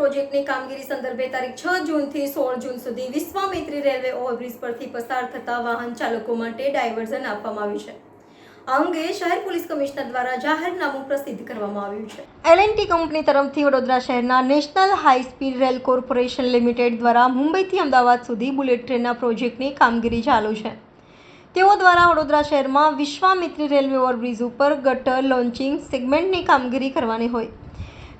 પ્રોજેક્ટની કામગીરી સંદર્ભે તારીખ 6 જૂનથી 16 જૂન સુધી વિશ્વામિત્રી રેલવે ઓવરબ્રિજ પરથી પસાર થતા વાહન ચાલકો માટે ડાયવર્ઝન આપવામાં આવ્યું છે। આ અંગે શહેર પોલીસ કમિશનર દ્વારા જાહેરનામું પ્રસિદ્ધ કરવામાં આવ્યું છે। એલ&ટી કંપની તરફથી વડોદરા શહેરના national high speed rail corporation limited દ્વારા મુંબઈથી અમદાવાદ સુધી બુલેટ ટ્રેનના પ્રોજેક્ટની કામગીરી ચાલુ છે। તેઓ દ્વારા વડોદરા શહેરમાં વિશ્વામિત્રી રેલવે ઓવરબ્રિજ ઉપર ગટર લોન્ચિંગ સેગમેન્ટની કામગીરી કરવાની હોય।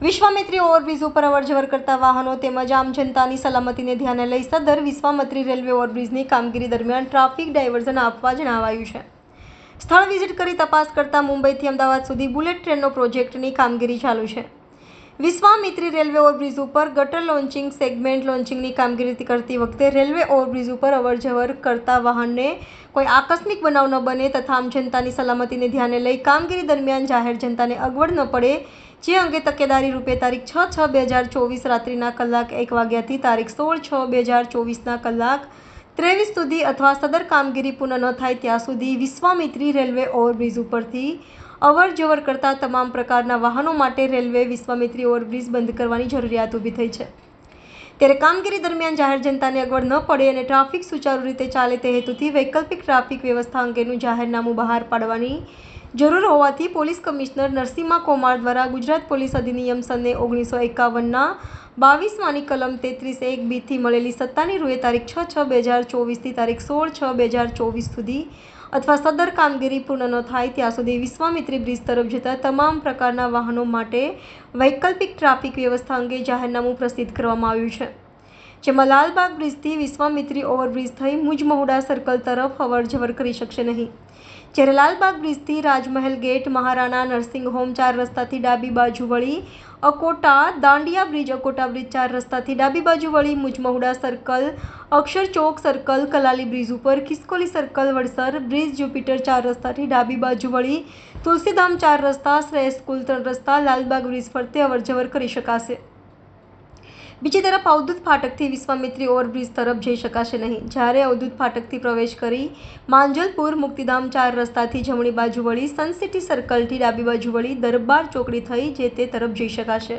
વિશ્વામિત્રી ઓવરબ્રિજ ઉપર અવરજવર કરતા વાહનો તેમજ આમ જનતાની સલામતીને ધ્યાને લઈ સદર વિશ્વામિત્રી રેલવે ઓવરબ્રિજની કામગીરી દરમિયાન ટ્રાફિક ડાયવર્ઝન આપવા જણાવાયું છે। સ્થળ વિઝિટ કરી તપાસ કરતા મુંબઈથી અમદાવાદ સુધી બુલેટ ટ્રેનનો પ્રોજેક્ટની કામગીરી ચાલુ છે। વિશ્વામિત્રી રેલવે ઓવરબ્રિજ ઉપર ગટર લોન્ચિંગ સેગમેન્ટ લોન્ચિંગની કામગીરી કરતી વખતે રેલવે ઓવરબ્રિજ ઉપર અવરજવર કરતા વાહનને કોઈ આકસ્મિક બનાવ ન બને તથા આમ જનતાની સલામતીને ધ્યાને લઈ કામગીરી દરમિયાન જાહેર જનતાને અગવડ ન પડે જે અંગે તકેદારી રૂપે તારીખ 6/6/2024 રાત્રિના કલાક 1 વાગ્યાથી તારીખ 16/6/2024ના કલાક 23 સુધી અથવા સદર કામગીરી પૂર્ણ ન થાય ત્યાં સુધી વિશ્વામિત્રી રેલવે ઓવરબ્રિજ ઉપરથી અવર જવર કરતા તમામ પ્રકારના વાહનો માટે રેલવે વિશ્વામિત્રી ઓવરબ્રિજ બંધ કરવાની જરૂરિયાત ઊભી થઈ છે। ત્યારે કામગીરી દરમિયાન જાહેર જનતાને અગવડ ન પડે અને ટ્રાફિક સુચારુ રીતે ચાલે તે હેતુથી વૈકલ્પિક ટ્રાફિક વ્યવસ્થા અંગેનું જાહેરનામું બહાર પાડવાની જરૂર હોવાથી પોલીસ કમિશનર નરસિમ્હા કોમાર દ્વારા ગુજરાત પોલીસ અધિનિયમ સને 1951ના 22માંની કલમ 33(1)B થી મળેલી સત્તાની રૂએ તારીખ 6/6/2024થી તારીખ 16/6/2024 સુધી અથવા સદર કામગીરી પૂર્ણ ન થાય ત્યાં સુધી વિશ્વામિત્રી બ્રિજ તરફ જતા તમામ પ્રકારના વાહનો માટે વૈકલ્પિક ટ્રાફિક વ્યવસ્થા અંગે જાહેરનામું પ્રસિદ્ધ કરવામાં આવ્યું છે। જેમાં લાલબાગ બ્રિજથી વિશ્વામિત્રી ઓવરબ્રિજ થઈ મુજમહુડા સર્કલ તરફ અવરજવર કરી શકશે નહીં। જ્યારે લાલબાગ બ્રિજથી Rajmahal gate Maharana nursing home 4 રસ્તાથી ડાબી બાજુ વળી અકોટા દાંડિયા બ્રિજ અકોટા બ્રિજ 4 રસ્તાથી ડાબી બાજુ વળી Mujmahuda circle Akshar Chowk circle Kalali bridge ઉપર Khiskoli circle Vadsar bridge Jupiter 4 રસ્તાથી ડાબી બાજુ વળી તુલસીધામ 4 રસ્તા શ્રેષ્ઠ સ્કૂલ 3 રસ્તા લાલબાગ બ્રિજ ફરતે અવરજવર કરી શકાશે। બીજી તરફ અવધૂત ફાટકથી વિશ્વામિત્રી ઓવરબ્રિજ તરફ જઈ શકાશે નહીં। જ્યારે અવધૂત ફાટકથી પ્રવેશ કરી માંજલપુર મુક્તિધામ 4 રસ્તાથી જમણી બાજુ વળી સન સિટી સર્કલથી ડાબી બાજુ વળી દરબાર ચોકડી થઈ જે તે તરફ જઈ શકાશે।